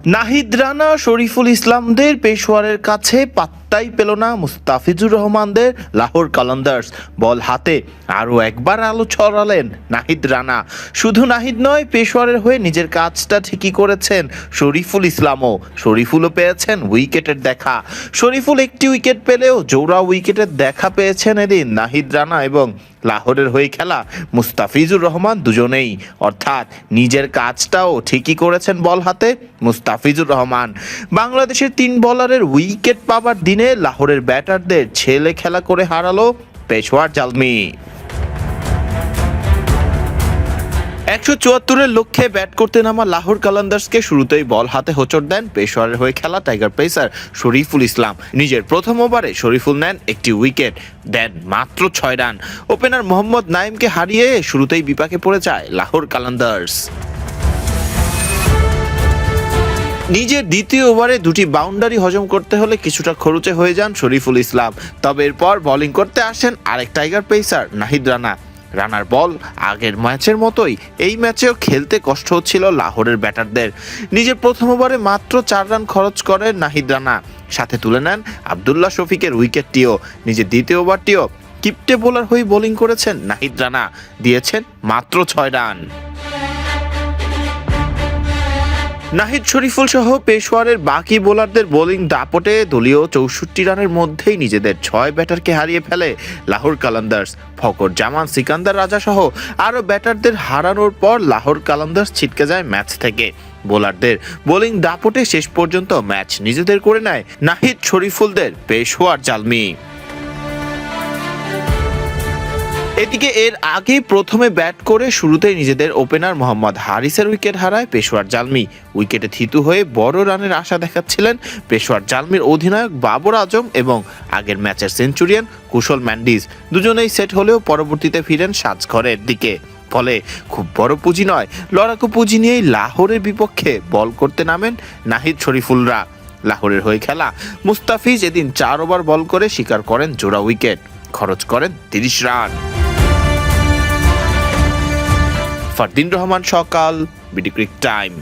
নাহিদ রানা, শরীফুল ইসলামদের পেশোয়ারের কাছে পাত্তাই পেল না মুস্তাফিজুর রহমানদের লাহোর কালান্দার্স। বল হাতে আরও একবার আলো ছড়ালেন নাহিদ রানা। শুধু নাহিদ নয়, পেশোয়ারের হয়ে নিজের কাজটা ঠিকই করেছেন শরীফুল ইসলামও। শরীফুলও পেয়েছেন উইকেটের দেখা। শরীফুল একটি উইকেট পেলেও জোড়া উইকেটের দেখা পেয়েছেন এদিন নাহিদ রানা এবং লাহোরের হয়ে খেলা মুস্তাফিজুর রহমান দুজনেই। অর্থাৎ নিজের কাজটাও ঠিকই করেছেন বল হাতে মুস্তাফিজুর রহমান। বাংলাদেশের 3 বোলারের উইকেট পাবার দিনে লাহোরের ব্যাটারদের ছেলে খেলা করে হারালো পেশোয়ার জালমি। 174-এর লক্ষ্যে ব্যাট করতে নামা লাহোর কালান্দার্সকে শুরুতেই বল হাতে হোঁচট দেন পেশোয়ারের হয়ে খেলা টাইগার পেসার শরীফুল ইসলাম। নিজের প্রথম ওভারে শরীফুল নেন একটি উইকেট, দেন মাত্র 6 রান। ওপেনার মোহাম্মদ নাইমকে হারিয়ে শুরুতেই বিপাকে পড়ে যায় লাহোর কালান্দার্স। নিজের দ্বিতীয় ওভারে 2টি বাউন্ডারি হজম করতে হলে কিছুটা খরুচে হয়ে যান শরীফুল ইসলাম। তবে এরপর বোলিং করতে আসেন আরেক টাইগার পেসার নাহিদ রানা। রানার বল আগের ম্যাচের মতোই এই ম্যাচেও খেলতে কষ্ট হচ্ছিল লাহোরের ব্যাটারদের। নিজের প্রথম ওভারে মাত্র 4 রান খরচ করেন নাহিদ রানা, সাথে তুলে নেন আব্দুল্লাহ শফিকের উইকেটটিও। নিজের দ্বিতীয় ওভারটিও কিপটে বোলার হয়ে বোলিং করেছেন নাহিদ রানা, দিয়েছেন মাত্র 6 রান। নাহিদ, শরীফুল সহ পেশোয়ারের বাকি বোলারদের বোলিং দাপটে দলীয় 64 রানের মধ্যেই নিজেদের 6 ব্যাটারকে হারিয়ে ফেলে লাহোর কালান্দার্স। ফকর জামান, সিকান্দার রাজা সহ আরও ব্যাটারদের হারানোর পর লাহোর কালান্দার্স ছিটকে যায় ম্যাচ থেকে। বোলারদের বোলিং দাপটে শেষ পর্যন্ত ম্যাচ নিজেদের করে নেয় নাহিদ শরীফুলদের পেশোয়ার জালমি। এদিকে এর আগে প্রথমে ব্যাট করে শুরুতেই নিজেদের ওপেনার মোহাম্মদ হারিসের উইকেট হারায় পেশোয়ার জালমি। উইকেটে থিতু হয়ে বড় রানের আশা দেখাচ্ছিলেন পেশোয়ার জালমির অধিনায়ক বাবর আজম এবং আগের ম্যাচের সেঞ্চুরিয়ান কুশল ম্যান্ডিস। দুজনেই সেট হলেও পরবর্তীতে ফিরেন সাজঘরের দিকে। ফলে খুব বড় পুঁজি নয়, লড়াকু পুঁজি নিয়েই লাহোরের বিপক্ষে বল করতে নামেন নাহিদ শরীফুলরা। লাহোরের হয়ে খেলা মুস্তাফিজ এদিন 4 ওভার বল করে শিকার করেন জোড়া উইকেট, খরচ করেন 30 রান। ফারদিন রহমান সকাল, বিডি ক্রিক টাইম।